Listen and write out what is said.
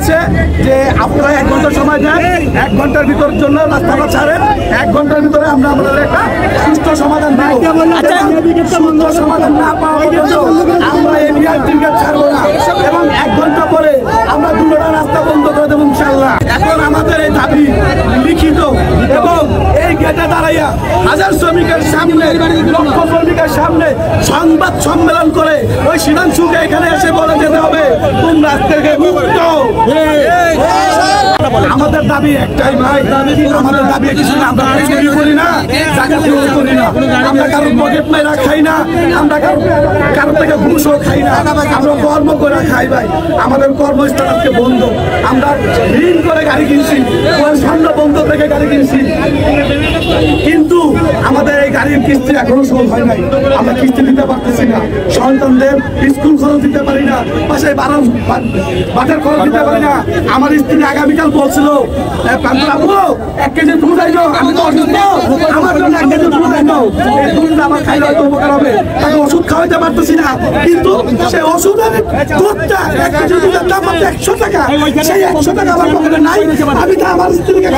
বলেছে যে আপনারা 1 ঘন্টা সময় দেন, 1 ঘন্টার ভিতর জন্য রাস্তাটা ছাড়েন, 1 ঘন্টার ভিতরে আমরা আমাদের একটা সুস্থ সমাধান দেব। সুস্থ সমাধান না পাওয়া পর্যন্ত আমরা এই বিআরটিকে ছাড়বো না এবং 1 ঘন্টা পরে আমরা দুটোটা রাস্তা বন্ধ করে দেবো ইনশাআল্লাহ। এখন আমাদের এই দাবি লিখিত এবং এই গেটে দাঁড়াইয়া হাজার শ্রমিকের সামনে, লক্ষ শ্রমিকের সামনে সংবাদ সম্মেলন করে ওই সিদ্ধান্তকে এখানে এসে বলে যেতে হবে তোমরা আজ থেকে মুক্ত। আমাদের দাবি একটাই ভাই, আমাদের দাবি কিছু না, আমরা চুরি করি না, ডাকাতি করি না, আমরা কারোর পকেট মেরা খাই না, আমরা কারোর থেকে ঘুষও খাই না, আমরা কর্ম করে খাই ভাই। আমাদের কর্মস্থল আজকে বন্ধ, আমরা ঋণ করে গাড়ি কিনছি, স্বর্ণ বন্ধ থেকে গাড়ি কিনছি, কিন্তু আমাদের এই গাড়ির কিস্তি এখনো শোধ হয় নাই। আমরা কিস্তি দিতে পারতেছি না, সন্তানদের স্কুল খরচ দিতে পারি না, পাশে বাজার খরচ দিতে পারি না। আমার স্ত্রী আগামীকাল বলছিল 1 কেজি দুধ আইনো, আমি তো অসুস্থ, আমার জন্য 1 কেজি দুধ আইনো, এই দুধ আমার খাইলে হয়তো উপকার হবে, তাকে ওষুধ খাওয়াইতে পারতেছি না, কিন্তু সেই ওষুধের দুধটা 1 কেজি দুধের দাম 100 টাকা, সেই 100 টাকা আমার পকেটে নাই, আমি তো আমার স্ত্রীকে